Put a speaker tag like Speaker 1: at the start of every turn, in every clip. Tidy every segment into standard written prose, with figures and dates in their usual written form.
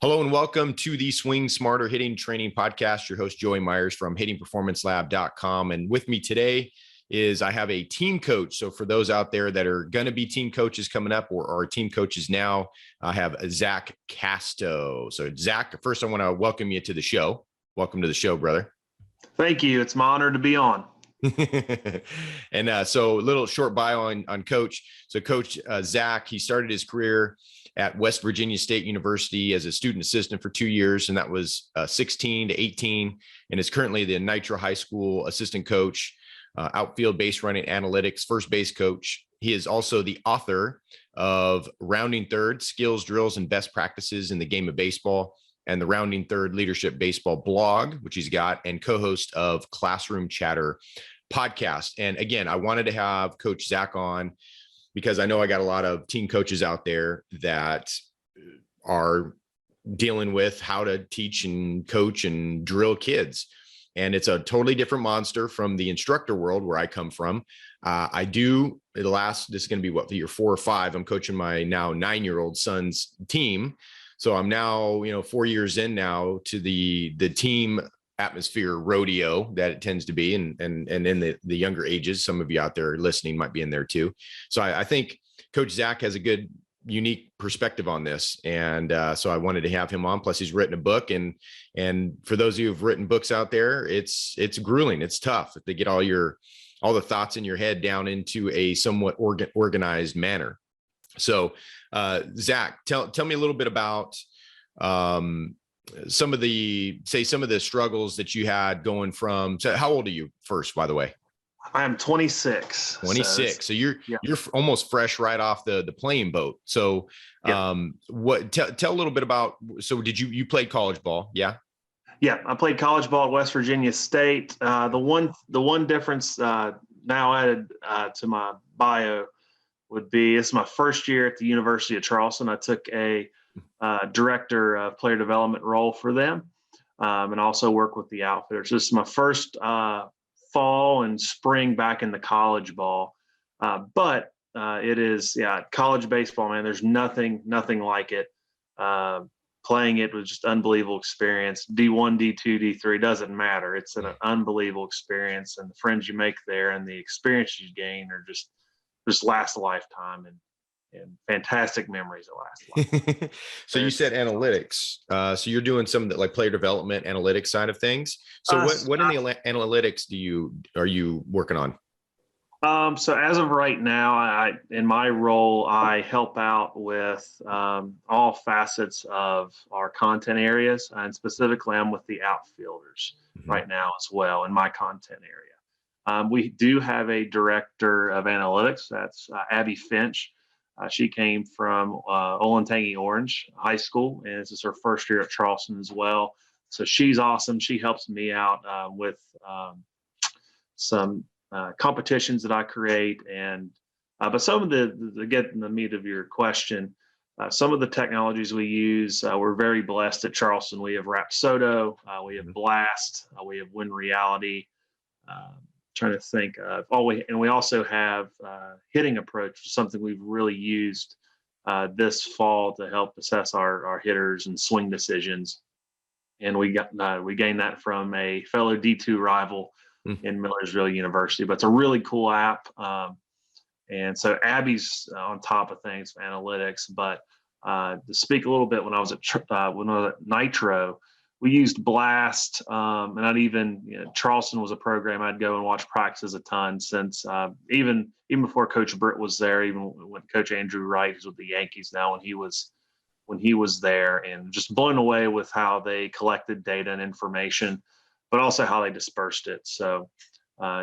Speaker 1: Hello and welcome to the Swing Smarter Hitting Training Podcast. Your host, Joey Myers from hittingperformancelab.com. And with me today is I have a team coach. So for those out there that are going to be team coaches coming up or are team coaches now, I have Zach Casto. So Zach, first I want to welcome you to the show. Welcome to the show, brother.
Speaker 2: Thank you. It's my honor to be on.
Speaker 1: And so a little short bio on Coach. So Coach Zach, he started his career at West Virginia State University as a student assistant for 2 years, and that was 16 to 18, and is currently the Nitro High School assistant coach, outfield base running analytics, first base coach. He is also the author of Rounding Third, Skills, Drills, and Best Practices in the Game of Baseball, and the Rounding Third Leadership Baseball blog, which he's got, and co-host of Classroom Chatter podcast. And again, I wanted to have Coach Zach on because I know I got a lot of team coaches out there that are dealing with how to teach and coach and drill kids. And it's a totally different monster from the instructor world where I come from. This is going to be year 4 or 5. I'm coaching my now 9-year-old son's team. So I'm now, 4 years in now to the team atmosphere rodeo that it tends to be. And in the younger ages, some of you out there listening might be in there too. So I think Coach Zach has a good, unique perspective on this. And so I wanted to have him on. Plus he's written a book, and for those of you who've written books out there, it's grueling. It's tough to get all the thoughts in your head down into a somewhat organized manner. So Zach, tell me a little bit about, some of the struggles that you had going from. So how old are you first, by the way?
Speaker 2: I am 26.
Speaker 1: 26. So you're almost fresh right off the playing boat. So tell a little bit about, so did you played college ball? Yeah.
Speaker 2: Yeah. I played college ball at West Virginia State. The one difference now added to my bio would be, it's my first year at the University of Charleston. I took a director of player development role for them, and also work with the Outfield. So this is my first fall and spring back in the college ball. But it is, college baseball, man, there's nothing like it. Playing it was just unbelievable experience. D1, D2, D3, doesn't matter. It's an unbelievable experience, and the friends you make there and the experience you gain are just last a lifetime, and fantastic memories that last.
Speaker 1: So you said analytics. So you're doing some of the, like, player development analytics side of things. So what in the analytics are you working on?
Speaker 2: So as of right now, in my role, I help out with all facets of our content areas, and specifically I'm with the outfielders right now as well in my content area. We do have a director of analytics. That's Abby Finch. She came from Olentangy Orange High School, and this is her first year at Charleston as well. So she's awesome. She helps me out with some competitions that I create. And but some of to get in the meat of your question, some of the technologies we use, we're very blessed at Charleston. We have Rapsodo, we have Blast, we have Win Reality. Trying to think of we also have hitting approach, something we've really used this fall to help assess our hitters and swing decisions. And we gained that from a fellow D2 rival in Millersville University. But it's a really cool app, and so Abby's on top of things for analytics. But to speak a little bit, when I was at Nitro, we used Blast, and I'd even, Charleston was a program I'd go and watch practices a ton since even before Coach Britt was there, even when Coach Andrew Wright, who's with the Yankees now, when he was there, and just blown away with how they collected data and information, but also how they dispersed it. So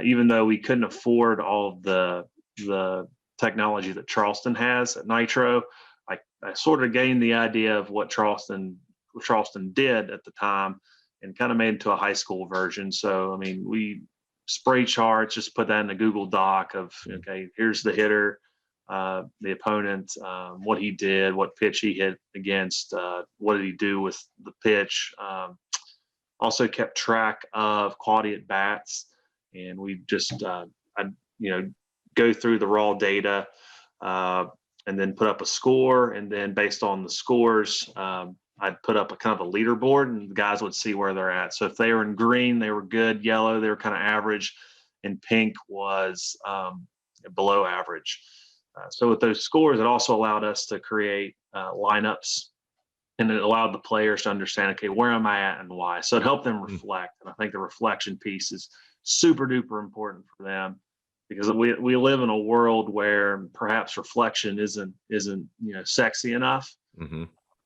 Speaker 2: even though we couldn't afford all of the technology that Charleston has at Nitro, I sort of gained the idea of what Charleston did at the time and kind of made it to a high school version. So, I mean, we spray charts, just put that in a Google Doc of, okay, here's the hitter, the opponent, what he did, what pitch he hit against, what did he do with the pitch. Also kept track of quality at bats, and we just, go through the raw data, and then put up a score. And then based on the scores, I'd put up a kind of a leaderboard, and the guys would see where they're at. So if they were in green, they were good. Yellow, they were kind of average, and pink was below average. So with those scores, it also allowed us to create lineups, and it allowed the players to understand, okay, where am I at and why? So it helped them reflect. And I think the reflection piece is super duper important for them, because we live in a world where perhaps reflection isn't sexy enough.
Speaker 1: Mm-hmm.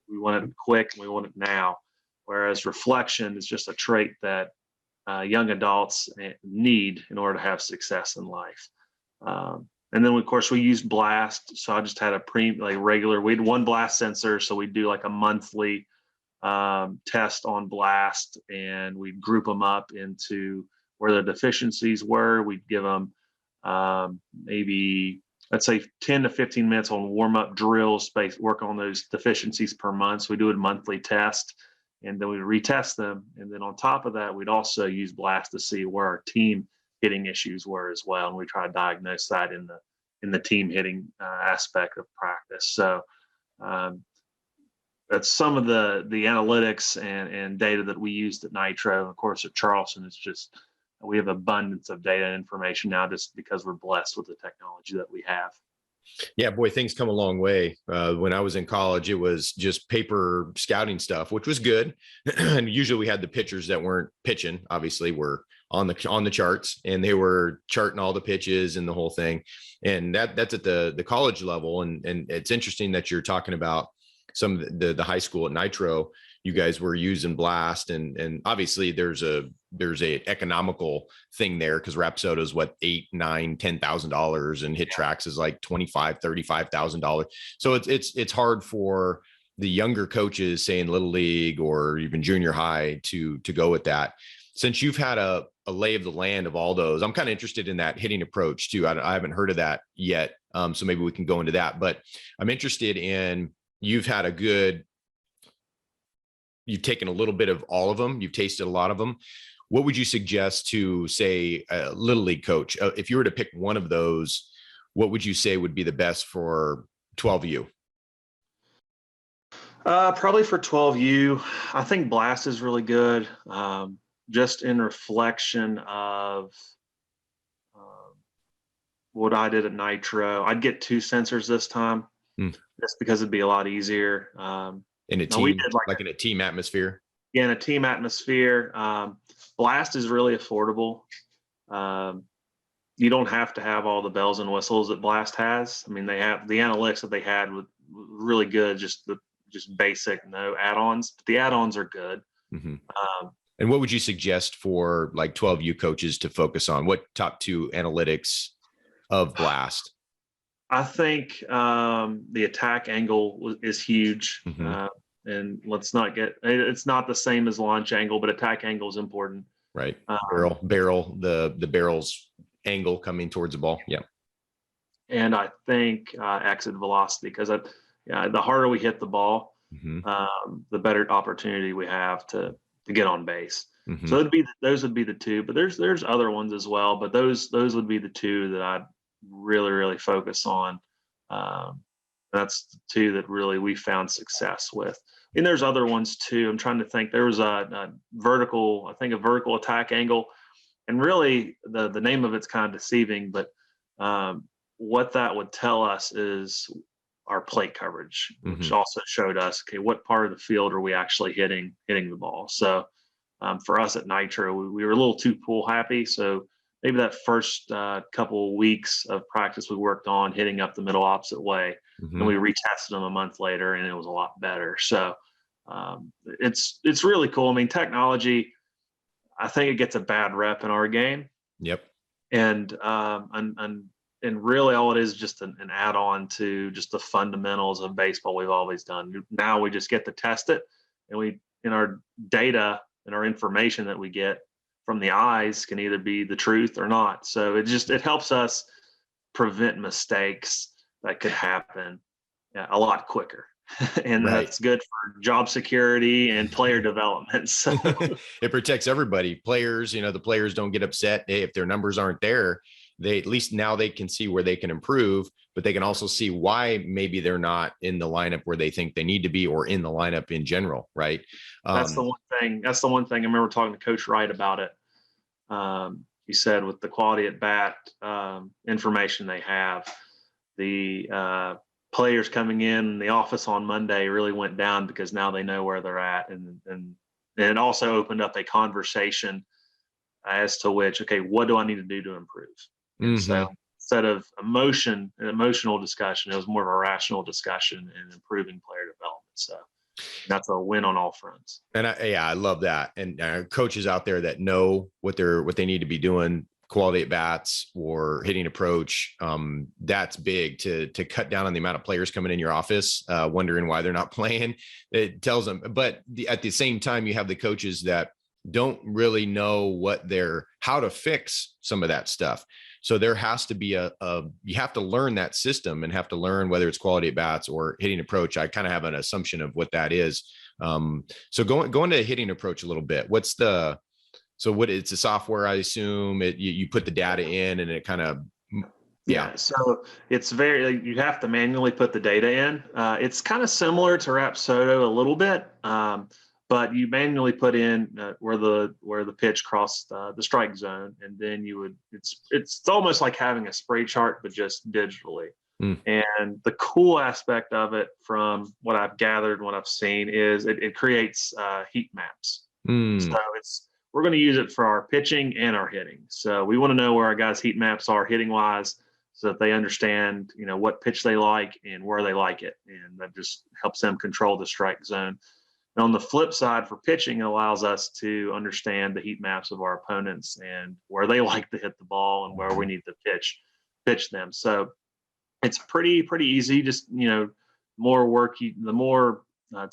Speaker 2: We want it quick and we want it now, whereas reflection is just a trait that young adults need in order to have success in life. And then of course we used blast. So I just had a regular, we had one blast sensor. So we'd do like a monthly test on blast, and we'd group them up into where the deficiencies were. We'd give them maybe, let's say 10 to 15 minutes on warm-up drills, work on those deficiencies per month. So we do a monthly test, and then we retest them. And then on top of that, we'd also use blast to see where our team hitting issues were as well. And we try to diagnose that in the team hitting aspect of practice. So that's some of the analytics and data that we used at Nitro. Of course, at Charleston, it's just, we have abundance of data and information now, just because we're blessed with the technology that we have.
Speaker 1: Yeah, boy, things come a long way. When I was in college, it was just paper scouting stuff, which was good. And usually we had the pitchers that weren't pitching, obviously, were on the charts, and they were charting all the pitches and the whole thing. And that's at the college level. And it's interesting that you're talking about some of the high school at Nitro. You guys were using blast, and obviously there's a economical thing there, because Rapsodo is what, $8,000, $9,000, $10,000, and Hit Tracks is like $25,000, $35,000. So it's hard for the younger coaches, say in Little League or even junior high, to go with that. Since you've had a lay of the land of all those, I'm kind of interested in that hitting approach too. I haven't heard of that yet, so maybe we can go into that. But I'm interested in, you've taken a little bit of all of them. You've tasted a lot of them. What would you suggest to, say, a Little League coach? If you were to pick one of those, what would you say would be the best for 12U?
Speaker 2: Probably for 12U, I think blast is really good. Just in reflection of what I did at Nitro, I'd get 2 sensors this time, just because it'd be a lot easier.
Speaker 1: In a team, we did like in a team atmosphere.
Speaker 2: Yeah, in a team atmosphere. Blast is really affordable. You don't have to have all the bells and whistles that Blast has. I mean, they have the analytics that they had was really good, just basic, no add-ons. But the add-ons are good.
Speaker 1: Mm-hmm. And what would you suggest for like 12U coaches to focus on? What top 2 analytics of Blast?
Speaker 2: I think the attack angle is huge.
Speaker 1: Mm-hmm.
Speaker 2: And let's not it's not the same as launch angle, but attack angle is important.
Speaker 1: Right. Barrel, the barrel's angle coming towards the ball. Yeah.
Speaker 2: And I think exit velocity, because the harder we hit the ball, the better opportunity we have to get on base. Mm-hmm. So those would be the 2, but there's other ones as well, but those would be the 2 that I'd really, really focus on. That's the 2 that really we found success with. And there's other ones too. I'm trying to think. There was a vertical attack angle, and really the name of it's kind of deceiving, but what that would tell us is our plate coverage, which also showed us, okay, what part of the field are we actually hitting the ball? So for us at Nitro, we were a little too pool happy. So maybe that first couple of weeks of practice we worked on hitting up the middle opposite way, and we retested them a month later, and it was a lot better. So it's really cool. I mean, technology, I think it gets a bad rep in our game.
Speaker 1: Yep.
Speaker 2: And really all it is just an add-on to just the fundamentals of baseball we've always done. Now we just get to test it, and in our data and our information that we get from the eyes can either be the truth or not. So it helps us prevent mistakes that could happen a lot quicker. And
Speaker 1: right.
Speaker 2: That's good for job security and player development. So
Speaker 1: it protects everybody. Players, the players don't get upset if their numbers aren't there. they at least now they can see where they can improve, but they can also see why maybe they're not in the lineup where they think they need to be, or in the lineup in general, right?
Speaker 2: That's the one thing. That's the one thing. I remember talking to Coach Wright about it. He said with the quality at bat information they have, the players coming in the office on Monday really went down because now they know where they're at, and it also opened up a conversation as to which, okay, what do I need to do to improve? And so instead of an emotional discussion, it was more of a rational discussion and improving player development. So that's a win on all fronts.
Speaker 1: And I love that. And coaches out there that know what they need to be doing, quality at bats or hitting approach, that's big to cut down on the amount of players coming in your office, wondering why they're not playing. It tells them, but at the same time, you have the coaches that don't really know how to fix some of that stuff. So there has to be you have to learn that system and have to learn whether it's quality at bats or hitting approach. I kind of have an assumption of what that is. So going to hitting approach a little bit, it's a software, I assume you put the data in and it kind of, yeah.
Speaker 2: So it's you have to manually put the data in. It's kind of similar to Rapsodo a little bit. But you manually put in where the pitch crossed the strike zone, and then it's almost like having a spray chart, but just digitally. And the cool aspect of it, from what I've gathered, what I've seen, is it creates heat maps. So we're going to use it for our pitching and our hitting. So we want to know where our guys' heat maps are hitting wise, so that they understand, what pitch they like and where they like it, and that just helps them control the strike zone. And on the flip side, for pitching, it allows us to understand the heat maps of our opponents and where they like to hit the ball and where we need to pitch them. So it's pretty easy. Just, more work, the more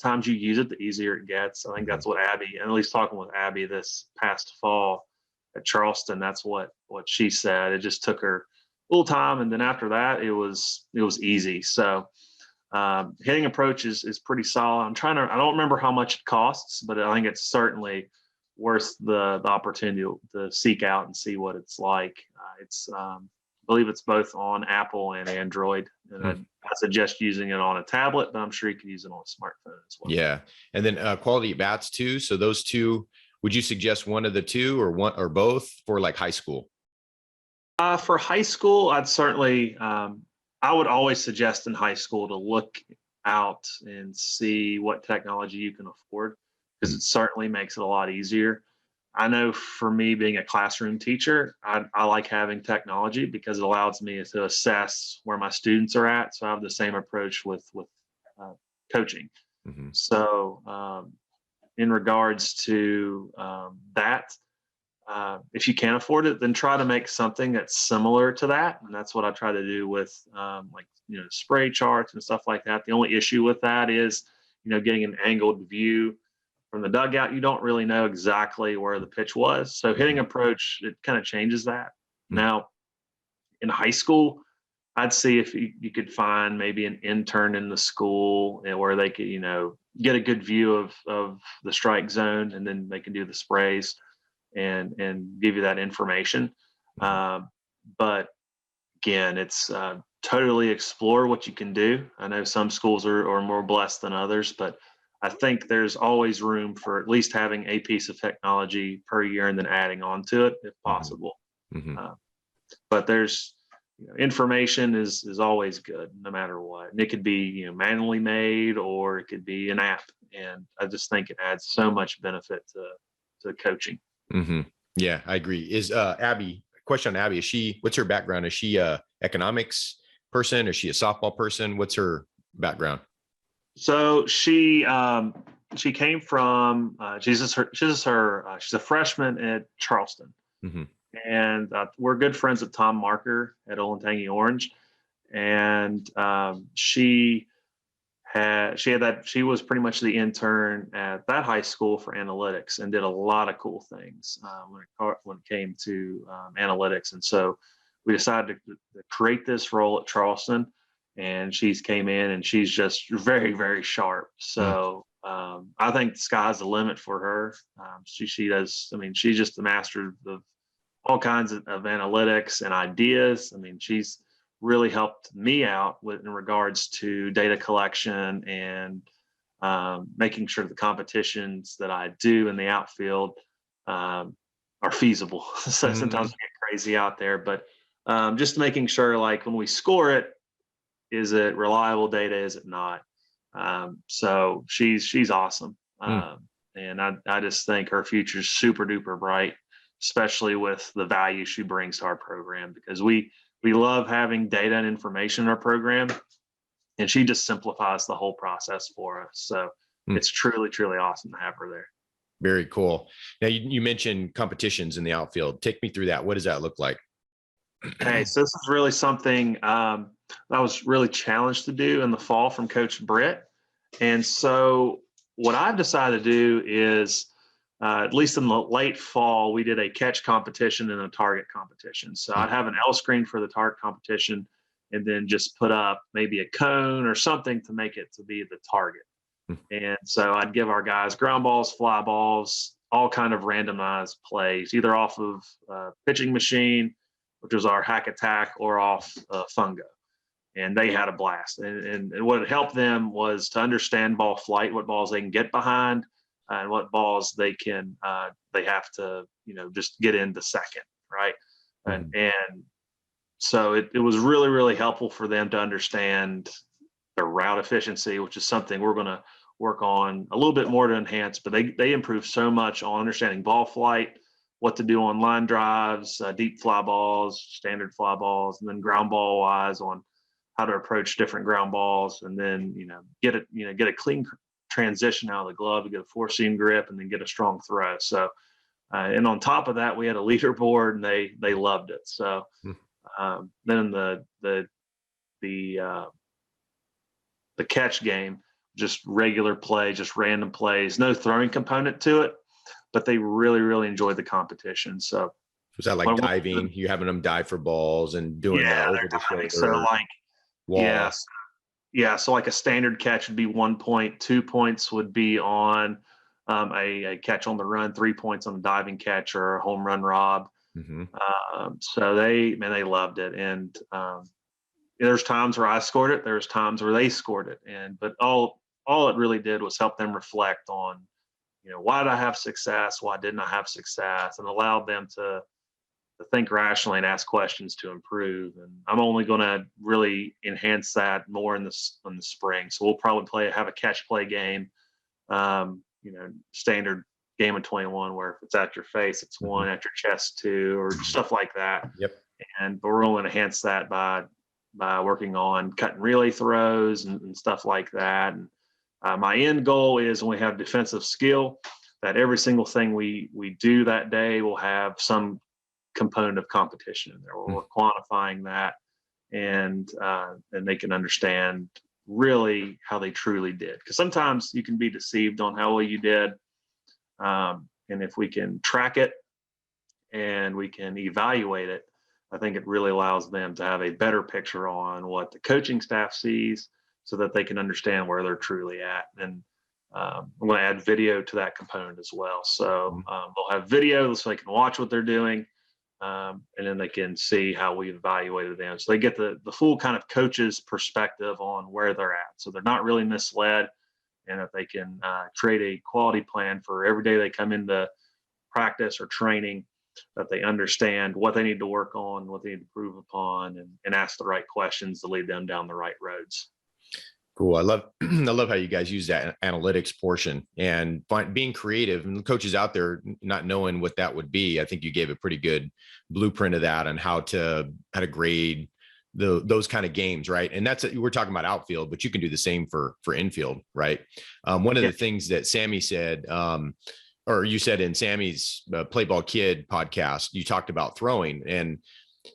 Speaker 2: times you use it, the easier it gets. I think that's what Abby, and at least talking with Abby this past fall at Charleston, that's what she said. It just took her a little time, and then after that, it was easy. So hitting approach is pretty solid. I don't remember how much it costs, but I think it's certainly worth the opportunity to seek out and see what it's like. I believe it's both on Apple and Android. And I suggest using it on a tablet, but I'm sure you can use it on a smartphone as well.
Speaker 1: Yeah. And then quality at bats too. So those two, would you suggest one of the two, or one or both, for like high school?
Speaker 2: For high school, I'd certainly, I would always suggest in high school to look out and see what technology you can afford, because it certainly makes it a lot easier. I know for me, being a classroom teacher, I like having technology because it allows me to assess where my students are at. So I have the same approach with coaching. So in regards to that, if you can't afford it, then try to make something that's similar to that. And that's what I try to do with spray charts and stuff like that. The only issue with that is, getting an angled view from the dugout. You don't really know exactly where the pitch was. So hitting approach, it kind of changes that. Now, in high school, I'd see if you could find maybe an intern in the school where they could, get a good view of the strike zone, and then they can do the sprays and give you that information. But again, it's totally explore what you can do. I know some schools are more blessed than others, but I think there's always room for at least having a piece of technology per year and then adding on to it if possible. But there's information is always good no matter what. And it could be manually made, or it could be an app. And I just think it adds so much benefit to coaching.
Speaker 1: Yeah, I agree. Is Abby, question on Abby, what's her background? Is she a economics person? Is she a softball person? What's her background?
Speaker 2: So she came from she's a freshman at Charleston, and we're good friends with Tom Marker at Olentangy Orange, and she was pretty much the intern at that high school for analytics, and did a lot of cool things when it came to analytics. And so we decided to create this role at Charleston, and she's came in and she's just very, very sharp. So I think the sky's the limit for her. She does. I mean, she's just the master of all kinds of analytics and ideas. I mean, she's really helped me out in regards to data collection and making sure the competitions that I do in the outfield are feasible. So sometimes we get crazy out there, but just making sure, like when we score it, is it reliable data? Is it not? So she's awesome, and I just think her future's super duper bright, especially with the value she brings to our program, because we love having data and information in our program, and she just simplifies the whole process for us. So it's truly, truly awesome to have her there.
Speaker 1: Very cool. Now you mentioned competitions in the outfield. Take me through that. What does that look like?
Speaker 2: Hey, so this is really something I was really challenged to do in the fall from Coach Britt. And so what I've decided to do is, at least in the late fall, we did a catch competition and a target competition. So I'd have an L screen for the target competition, and then just put up maybe a cone or something to make it to be the target. And so I'd give our guys ground balls, fly balls, all kind of randomized plays, either off of pitching machine, which was our hack attack, or off fungo. And they had a blast. And what helped them was to understand ball flight, what balls they can get behind, and what balls they have to, just get into second, right? And so it was really, really helpful for them to understand their route efficiency, which is something we're going to work on a little bit more to enhance. But they improved so much on understanding ball flight, what to do on line drives, deep fly balls, standard fly balls, and then ground ball wise on how to approach different ground balls, and then get a clean transition out of the glove to get a four seam grip, and then get a strong throw. So and on top of that, we had a leaderboard, and they loved it. So then the catch game, just regular play, just random plays, no throwing component to it, but they really, really enjoyed the competition. So
Speaker 1: was that like diving? You having them dive for balls and doing over the shoulder?
Speaker 2: So like wall. Yeah. So like a standard catch would be 1 point, 2 points would be on a catch on the run, 3 points on a diving catch or a home run rob. So they loved it. And there's times where I scored it, there's times where they scored it. But all it really did was help them reflect on, why did I have success? Why didn't I have success? And allowed them to think rationally and ask questions to improve. And I'm only going to really enhance that more in the spring. So we'll probably have a catch play game, standard game of 21, where if it's at your face, it's 1, at your chest 2, or stuff like that.
Speaker 1: But
Speaker 2: we're going to enhance that by working on cut and relay throws and stuff like that. And my end goal is, when we have defensive skill, that every single thing we do that day will have some component of competition in there, where we're quantifying that, and they can understand really how they truly did. Because sometimes you can be deceived on how well you did. And if we can track it and we can evaluate it, I think it really allows them to have a better picture on what the coaching staff sees, so that they can understand where they're truly at. And I'm going to add video to that component as well. So they'll have video so they can watch what they're doing, and then they can see how we evaluated them. So they get the full kind of coach's perspective on where they're at. So they're not really misled, and that they can create a quality plan for every day they come into practice or training, that they understand what they need to work on, what they need to improve upon, and ask the right questions to lead them down the right roads.
Speaker 1: Cool. I love how you guys use that analytics portion and being creative, and coaches out there not knowing what that would be. I think you gave a pretty good blueprint of that, and how to grade those kind of games. Right. And we're talking about outfield, but you can do the same for infield. Right. One of the things that Sammy said, or you said in Sammy's Play Ball Kid podcast, you talked about throwing. And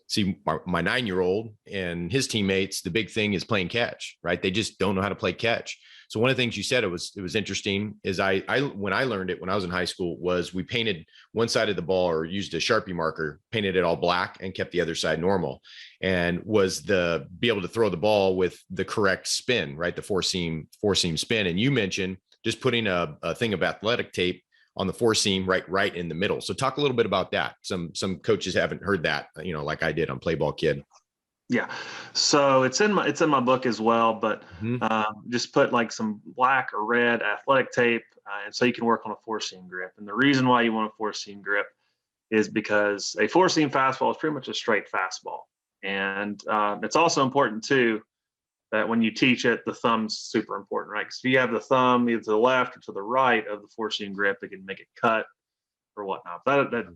Speaker 1: see, my 9-year-old and his teammates, the big thing is playing catch, right? They just don't know how to play catch. So one of the things you said, it was interesting, is when I learned it when I was in high school, was we painted one side of the ball, or used a Sharpie marker, painted it all black, and kept the other side normal, and was be able to throw the ball with the correct spin, right? The four seam spin. And you mentioned just putting a thing of athletic tape on the four seam right in the middle. So talk a little bit about that. Some coaches haven't heard that, like I did on Play Ball Kid.
Speaker 2: Yeah. So it's in my book as well, but just put like some black or red athletic tape, and so you can work on a four seam grip. And the reason why you want a four seam grip is because a four seam fastball is pretty much a straight fastball. And it's also important too that when you teach it, the thumb's super important, right? Because if you have the thumb either to the left or to the right of the four seam grip, it can make it cut or whatnot.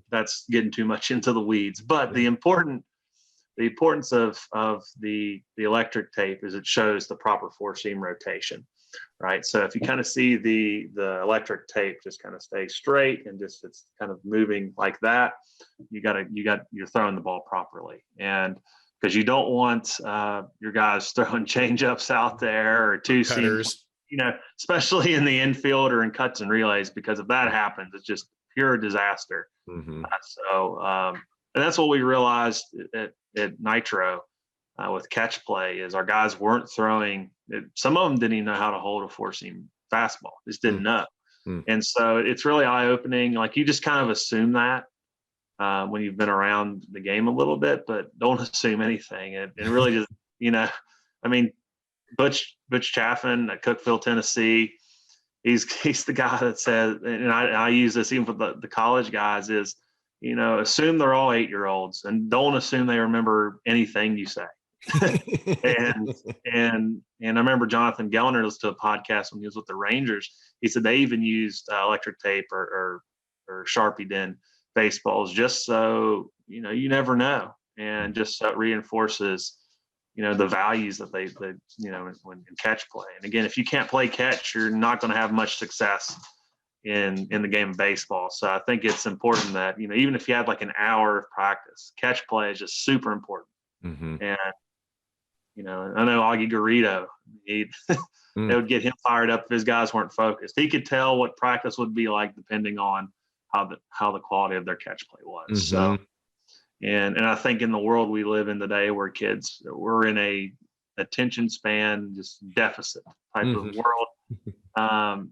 Speaker 2: That's getting too much into the weeds. But the importance of the electric tape is it shows the proper four seam rotation, right? So if you kind of see the electric tape just kind of stay straight and just it's kind of moving like that, you're throwing the ball properly. And because you don't want your guys throwing change ups out there or two seams, especially in the infield or in cuts and relays, because if that happens, it's just pure disaster. And that's what we realized at Nitro with catch play is our guys weren't throwing. Some of them didn't even know how to hold a four seam fastball; just didn't know. And so it's really eye opening. Like you just kind of assume that when you've been around the game a little bit, but don't assume anything. And really just, I mean, Butch Chaffin at Cookeville, Tennessee, he's the guy that says, and I use this even for the college guys is, assume they're all 8-year-olds and don't assume they remember anything you say. and I remember Jonathan Gellner listened to a podcast when he was with the Rangers. He said they even used electric tape or Sharpie in baseballs just so you never know, and just so it reinforces the values that they when in catch play. And again, if you can't play catch, you're not going to have much success in the game of baseball. So I think it's important that even if you had like an hour of practice, catch play is just super important. And I know Augie Garrido, it would get him fired up if his guys weren't focused. He could tell what practice would be like depending on how the quality of their catch play was. So, and I think in the world we live in today, where we're in a attention span just deficit type of world.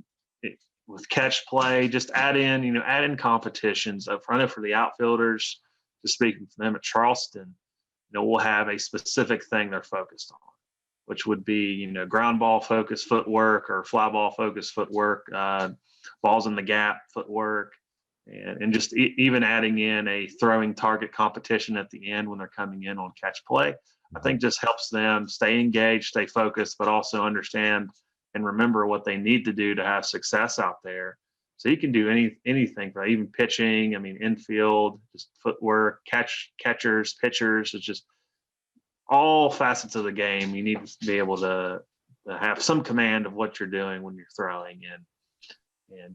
Speaker 2: With catch play, just add in competitions. I know for the outfielders, just speaking for them at Charleston, we'll have a specific thing they're focused on, which would be ground ball focused footwork or fly ball focused footwork, balls in the gap footwork. And just even adding in a throwing target competition at the end when they're coming in on catch play, I think just helps them stay engaged, stay focused, but also understand and remember what they need to do to have success out there. So you can do anything, right? Even pitching, infield, just footwork, catchers, pitchers. It's just all facets of the game. You need to be able to have some command of what you're doing when you're throwing and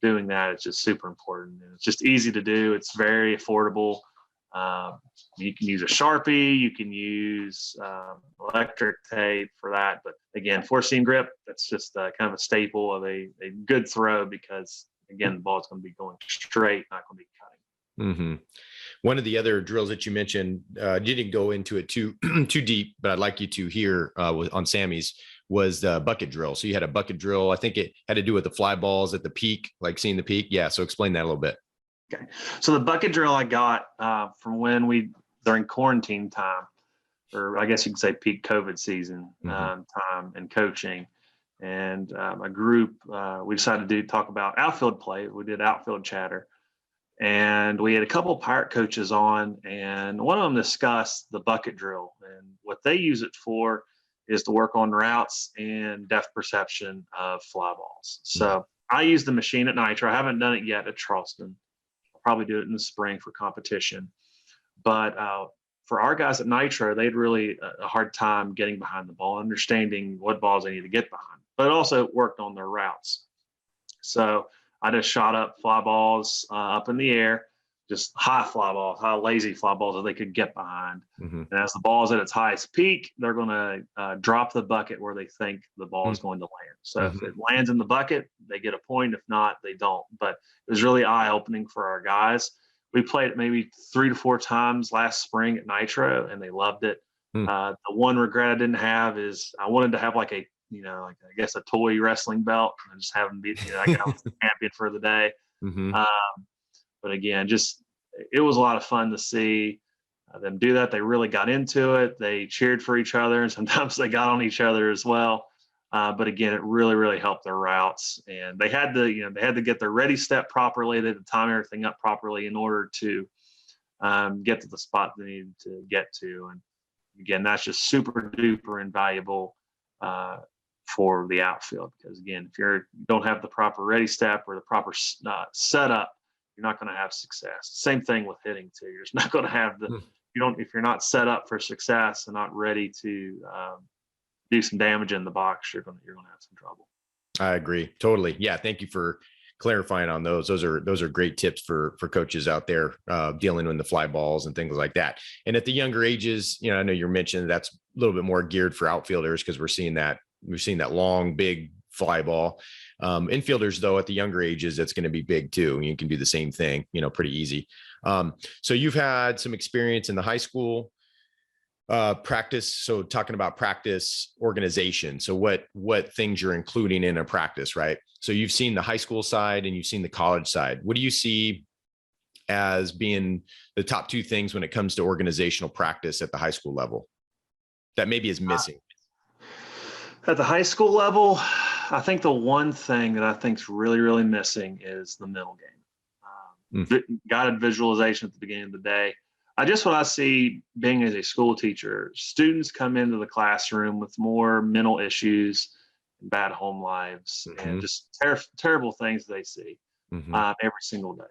Speaker 2: doing that is just super important. And it's just easy to do. It's very affordable. You can use a Sharpie, you can use electric tape for that. But again, four seam grip, that's just kind of a staple of a good throw because, again, the ball is going to be going straight, not going to be cutting.
Speaker 1: One of the other drills that you mentioned, didn't go into it too deep, but I'd like you to hear on Sammy's was the bucket drill. So you had a bucket drill. I think it had to do with the fly balls at the peak, like seeing the peak. Yeah. So explain that a little bit.
Speaker 2: Okay. So the bucket drill I got from during quarantine time, or I guess you could say peak COVID season time and coaching. And a group, we decided to talk about outfield play. We did outfield chatter. And we had a couple of Pirate coaches on, and one of them discussed the bucket drill. And what they use it for is to work on routes and depth perception of fly balls. So I use the machine at Nitro. I haven't done it yet at Charleston. I'll probably do it in the spring for competition. But for our guys at Nitro, they had really a hard time getting behind the ball, understanding what balls they need to get behind, but it also worked on their routes. So I just shot up fly balls up in the air, just high fly balls, high lazy fly balls that they could get behind. And as the ball is at its highest peak, they're going to drop the bucket where they think the ball is going to land. So if it lands in the bucket, they get a point. If not, they don't. But it was really eye-opening for our guys. We played it maybe 3 to 4 times last spring at Nitro, and they loved it. The one regret I didn't have is I wanted to have like a, like I guess a toy wrestling belt and just have them be, like I was the champion for the day.
Speaker 1: Mm-hmm.
Speaker 2: But again, just it was a lot of fun to see them do that. They really got into it. They cheered for each other, and sometimes they got on each other as well. But again, it really, really helped their routes, and they had to, they had to get their ready step properly. They had to time everything up properly in order to get to the spot they needed to get to. And again, that's just super duper invaluable for the outfield, because again, if you don't have the proper ready step or the proper setup, you're not going to have success. Same thing with hitting too. You're just not going to have if you're not set up for success and not ready to do some damage in the box, you're going to have some trouble.
Speaker 1: I agree totally. Yeah, thank you for clarifying on those. Those are great tips for coaches out there dealing with the fly balls and things like that. And at the younger ages, I know you're mentioning that's a little bit more geared for outfielders, because we're seeing that long, big fly ball. Infielders, though, at the younger ages, that's going to be big too. You can do the same thing, pretty easy. So you've had some experience in the high school practice. So talking about practice organization. So what things you're including in a practice, right? So you've seen the high school side and you've seen the college side. What do you see as being the top two things when it comes to organizational practice at the high school level that maybe is missing?
Speaker 2: At the high school level, I think the one thing that I think is really, really missing is the mental game. Guided visualization at the beginning of the day. What I see being as a school teacher, students come into the classroom with more mental issues, and bad home lives, and just terrible things they see every single day.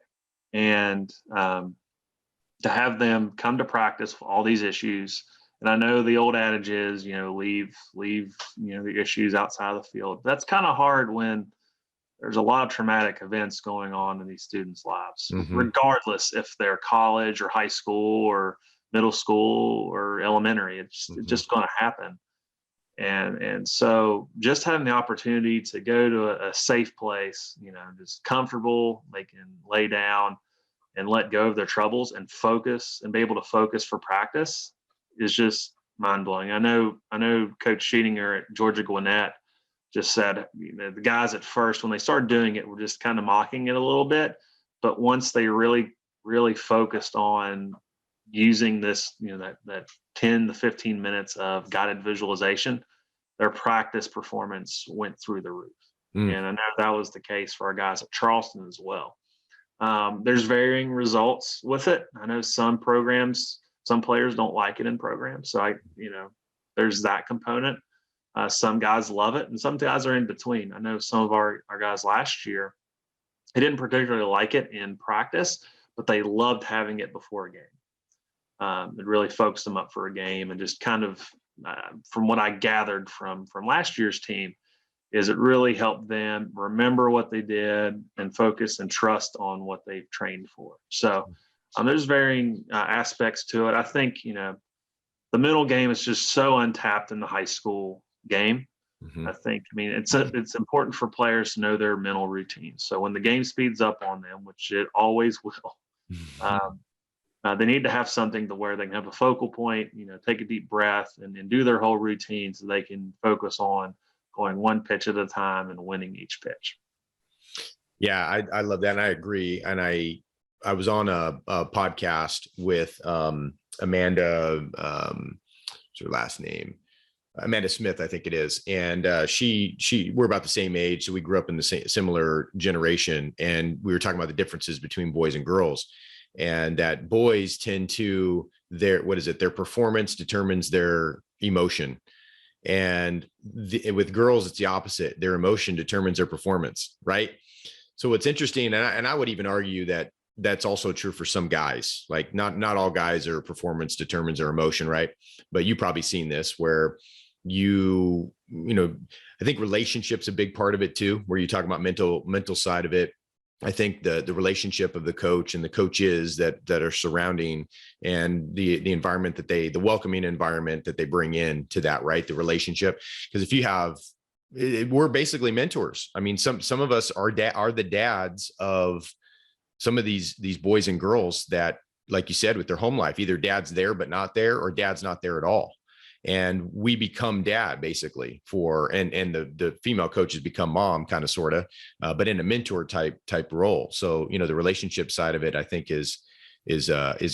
Speaker 2: And to have them come to practice with all these issues, and I know the old adage is, leave the issues outside of the field. That's kind of hard when there's a lot of traumatic events going on in these students' lives, regardless if they're college or high school or middle school or elementary. It's just going to happen. And so just having the opportunity to go to a safe place, just comfortable, they can lay down and let go of their troubles and focus and be able to focus for practice is just mind blowing. I know Coach Sheetinger at Georgia Gwinnett just said, the guys at first, when they started doing it, were just kind of mocking it a little bit. But once they really, really focused on using this, that 10 to 15 minutes of guided visualization, their practice performance went through the roof. And I know that was the case for our guys at Charleston as well. There's varying results with it. I know some players don't like it in programs. So there's that component. Some guys love it, and some guys are in between. I know some of our guys last year, they didn't particularly like it in practice, but they loved having it before a game. It really focused them up for a game, and just kind of, from what I gathered from last year's team, is it really helped them remember what they did and focus and trust on what they've trained for. So there's varying aspects to it. I think, the mental game is just so untapped in the high school game. I think, it's important for players to know their mental routines. So when the game speeds up on them, which it always will, they need to have something to where they can have a focal point, take a deep breath and do their whole routine so they can focus on going one pitch at a time and winning each pitch.
Speaker 1: Yeah, I love that. And I agree. And I was on a podcast with Amanda, what's her last name? Amanda Smith, I think it is. And we're about the same age. So we grew up in the similar generation. And we were talking about the differences between boys and girls, and that boys tend to their performance determines their emotion. And with girls, it's the opposite. Their emotion determines their performance. Right. So what's interesting, and I would even argue that that's also true for some guys. Like not all guys are performance determines their emotion. Right. But you probably seen this where I think relationship's a big part of it too, where you talk about mental side of it. I think the relationship of the coach and the coaches that are surrounding, and the environment the welcoming environment that they bring in to that, right? The relationship. Because if you have, we're basically mentors. Some of us are the dads of some of these boys and girls that, like you said, with their home life, either dad's there but not there, or dad's not there at all. and we become dad basically and the female coaches become mom, kind of, sort of, but in a mentor type role. So, the relationship side of it, I think is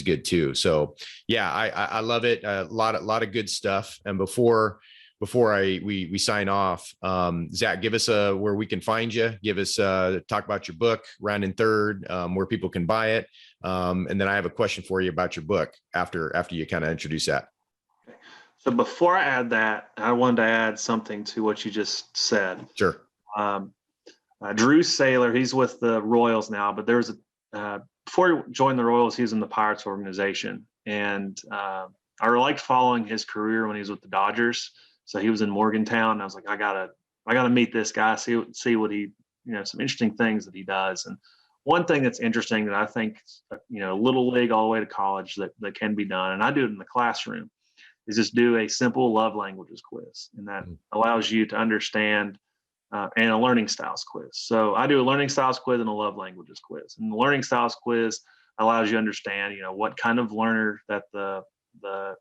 Speaker 1: good too. So yeah, I love it. A lot of good stuff. And before we sign off, Zach, give us where we can find you. Give us talk about your book, Rounding Third, where people can buy it. And then I have a question for you about your book after you kind of introduce that.
Speaker 2: So before I add that, I wanted to add something to what you just said.
Speaker 1: Sure.
Speaker 2: Drew Saylor, he's with the Royals now, but there was before he joined the Royals, he was in the Pirates organization, and I liked following his career when he was with the Dodgers. So he was in Morgantown, and I was like, I gotta meet this guy, see what he, some interesting things that he does. And one thing that's interesting that I think, little league all the way to college that can be done, and I do it in the classroom, is just do a simple love languages quiz, and that allows you to understand, and a learning styles quiz. So I do a learning styles quiz and a love languages quiz. And the learning styles quiz allows you to understand, what kind of learner that the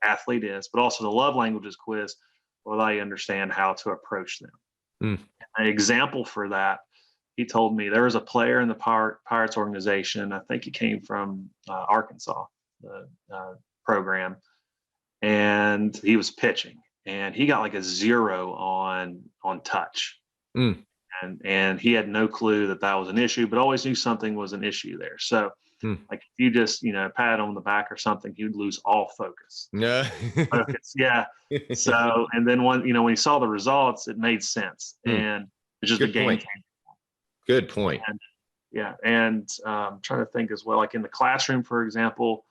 Speaker 2: athlete is, but also the love languages quiz will allow you to understand how to approach them. An example for that, he told me there was a player in the Pirates organization. I think he came from Arkansas, the program, and he was pitching, and he got like a 0 on touch. And he had no clue that was an issue, but always knew something was an issue there. So like if you just, pat on the back or something, he would lose all focus. Focus. Yeah. So, and then when he saw the results, it made sense. And it's just a game changer.
Speaker 1: Good point.
Speaker 2: And, yeah. And I'm trying to think as well, like in the classroom, for example,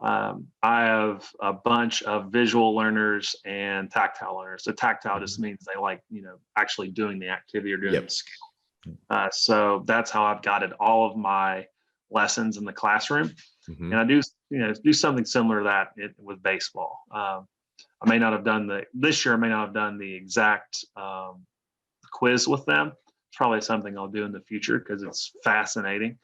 Speaker 2: I have a bunch of visual learners and tactile learners. So tactile just means they like, actually doing the activity or doing the skill. So that's how I've guided all of my lessons in the classroom. And I do, do something similar to that with baseball. I may not have done this year, I may not have done the exact quiz with them. It's probably something I'll do in the future because it's fascinating.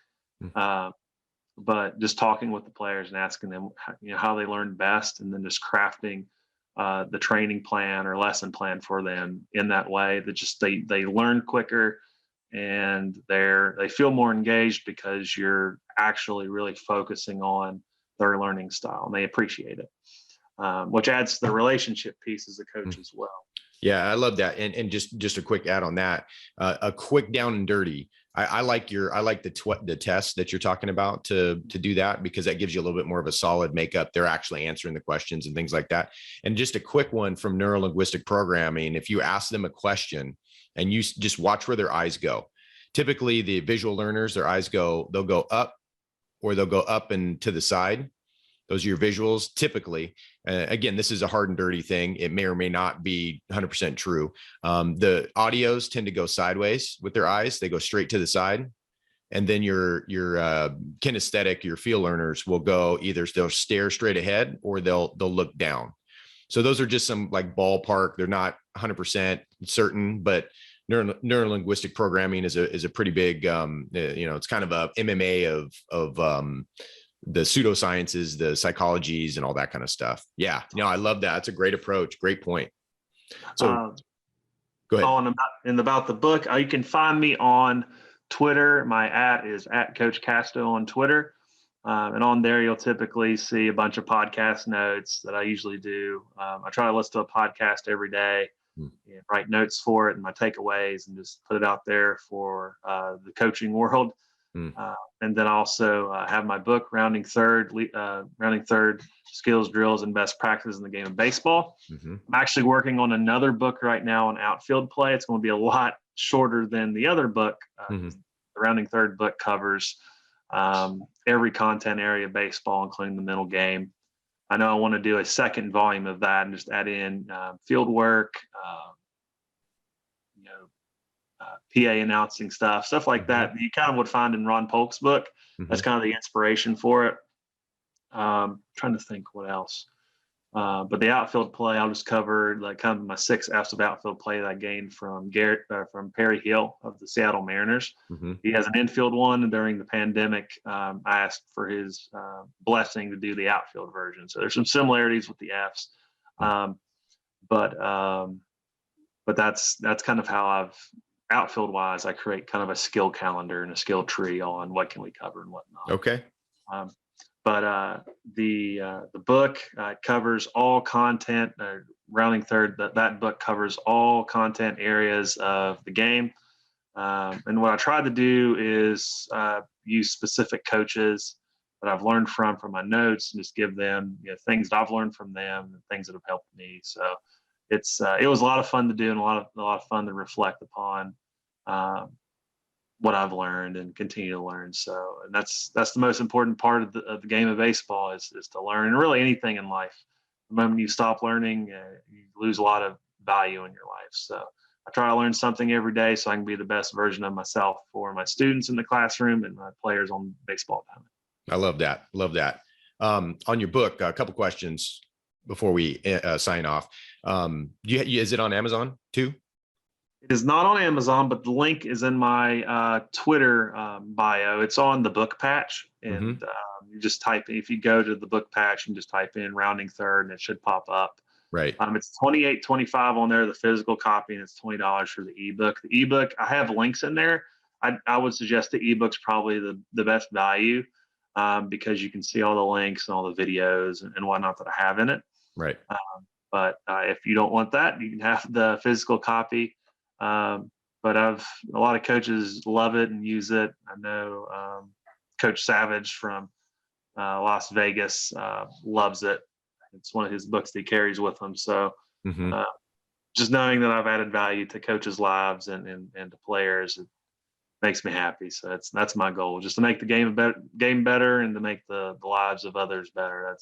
Speaker 2: But just talking with the players and asking them, how they learn best, and then just crafting the training plan or lesson plan for them in that way that just they learn quicker and they feel more engaged because you're actually really focusing on their learning style and they appreciate it, which adds to the relationship piece as a coach as well.
Speaker 1: Yeah, I love that. And just a quick add on that, a quick down and dirty. I like the test that you're talking about to do that, because that gives you a little bit more of a solid makeup. They're actually answering the questions and things like that. And just a quick one from neuro-linguistic programming. If you ask them a question and you just watch where their eyes go, typically the visual learners, their eyes they'll go up, or they'll go up and to the side. Those are your visuals typically. Again, this is a hard and dirty thing. It may or may not be 100% true. The audios tend to go sideways with their eyes. They go straight to the side. And then your kinesthetic, your feel learners will go either they'll stare straight ahead or they'll look down. So those are just some like ballpark. They're not 100% certain, but neuro-linguistic programming is a pretty big, it's kind of a MMA of the pseudosciences, the psychologies, and all that kind of stuff. Yeah. I love that. It's a great approach. Great point. So go ahead.
Speaker 2: About the book, you can find me on Twitter. My @ is @Coach Casto on Twitter. And on there, you'll typically see a bunch of podcast notes that I usually do. I try to listen to a podcast every day, write notes for it and my takeaways, and just put it out there for the coaching world. And then also have my book, Rounding Third Skills, Drills, and Best Practices in the Game of Baseball. I'm actually working on another book right now on outfield play. It's going to be a lot shorter than the other book. The Rounding Third book covers every content area of baseball, including the mental game. I know I want to do a second volume of that and just add in field work, PA announcing stuff like that. You kind of would find in Ron Polk's book. That's kind of the inspiration for it. Trying to think what else. But the outfield play, I'll just cover like kind of my 6 F's of outfield play that I gained from from Perry Hill of the Seattle Mariners. He has an infield one, and during the pandemic, I asked for his blessing to do the outfield version. So there's some similarities with the F's. but that's kind of how Outfield wise, I create kind of a skill calendar and a skill tree on what can we cover and whatnot.
Speaker 1: Okay.
Speaker 2: Um, but the book covers all content. Rounding third, that book covers all content areas of the game. And what I try to do is use specific coaches that I've learned from my notes, and just give them things that I've learned from them and things that have helped me. So it was a lot of fun to do, and a lot of fun to reflect upon what I've learned and continue to learn. So, and that's the most important part of the game of baseball is to learn, and really anything in life. The moment you stop learning, you lose a lot of value in your life. So I try to learn something every day so I can be the best version of myself for my students in the classroom and my players on baseball diamond.
Speaker 1: I love that. Love that. On your book, a couple questions before we sign off. Is it on Amazon too?
Speaker 2: It is not on Amazon, but the link is in my Twitter bio. It's on the book patch, and you just if you go to the book patch and just type in Rounding Third, and it should pop up.
Speaker 1: Right.
Speaker 2: It's $28.25 on there, the physical copy, and it's $20 for the ebook. The ebook, I have links in there. I would suggest the ebook's probably the best value because you can see all the links and all the videos and whatnot that I have in it.
Speaker 1: Right.
Speaker 2: But if you don't want that, you can have the physical copy. But a lot of coaches love it and use it. I know Coach Savage from Las Vegas loves it. It's one of his books that he carries with him. So just knowing that I've added value to coaches' lives and to players, it makes me happy. So that's my goal, just to make the game better and to make the lives of others better.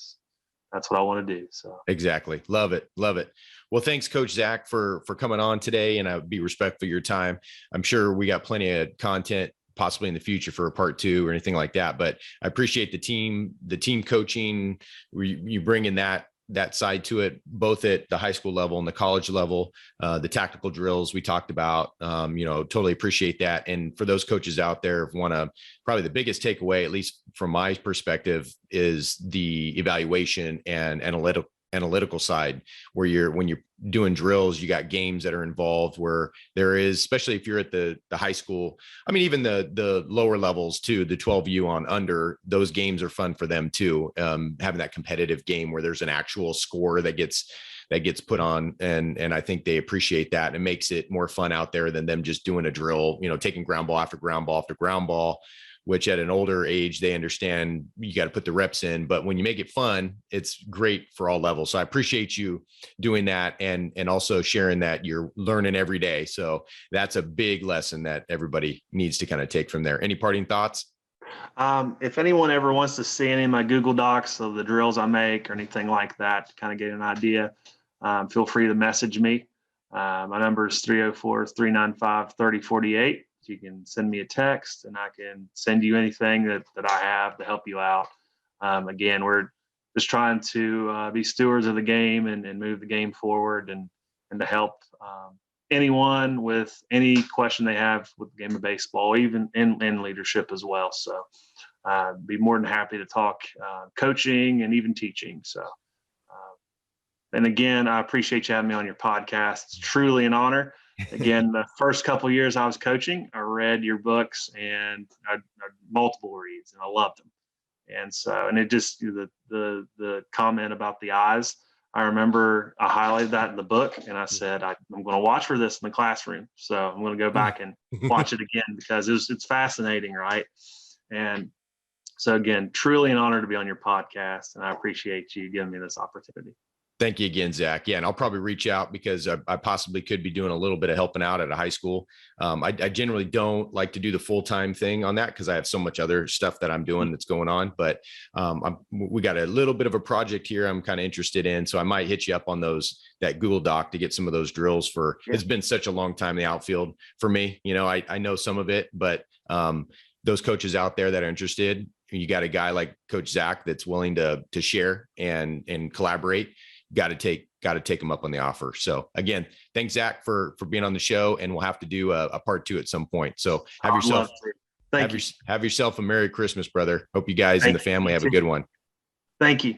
Speaker 2: That's what I want to do. So
Speaker 1: exactly. Love it. Love it. Well, thanks, Coach Zach, for coming on today. And I would be respectful of your time. I'm sure we got plenty of content possibly in the future for a part 2 or anything like that. But I appreciate the team coaching, you bring in that side to it, both at the high school level and the college level, the tactical drills we talked about, totally appreciate that. And for those coaches out there, probably the biggest takeaway, at least from my perspective, is the evaluation and analytical side, where when you're doing drills, you got games that are involved where there is, especially if you're at the high school. I mean, even the lower levels too, the 12U on under, those games are fun for them too. Having that competitive game where there's an actual score that gets put on. And I think they appreciate that. It makes it more fun out there than them just doing a drill, taking ground ball after ground ball after ground ball, which at an older age, they understand you got to put the reps in. But when you make it fun, it's great for all levels. So I appreciate you doing that and also sharing that you're learning every day. So that's a big lesson that everybody needs to kind of take from there. Any parting thoughts?
Speaker 2: If anyone ever wants to see any of my Google Docs of the drills I make or anything like that, to kind of get an idea, feel free to message me. My number is 304-395-3048. You can send me a text and I can send you anything that I have to help you out. Again, we're just trying to be stewards of the game and move the game forward and to help anyone with any question they have with the game of baseball, even in leadership as well. So be more than happy to talk coaching and even teaching. So, and again, I appreciate you having me on your podcast. It's truly an honor. Again, the first couple of years I was coaching, I read your books and I multiple reads, and I loved them. And so, and it just the comment about the eyes, I remember I highlighted that in the book, and I said I'm going to watch for this in the classroom. So I'm going to go back and watch it again because it's fascinating, right? And so again, truly an honor to be on your podcast, and I appreciate you giving me this opportunity.
Speaker 1: Thank you again, Zach. Yeah, and I'll probably reach out because I possibly could be doing a little bit of helping out at a high school. I generally don't like to do the full-time thing on that because I have so much other stuff that I'm doing that's going on. But we got a little bit of a project here I'm kind of interested in. So I might hit you up on that Google Doc to get some of those drills for, It's been such a long time in the outfield for me. I know some of it, but those coaches out there that are interested, you got a guy like Coach Zach that's willing to share and collaborate. Got to take them up on the offer. So again, thanks, Zach, for being on the show, and we'll have to do a part 2 at some point. So have yourself a Merry Christmas, brother. Hope you guys and the family have a good one.
Speaker 2: Thank you.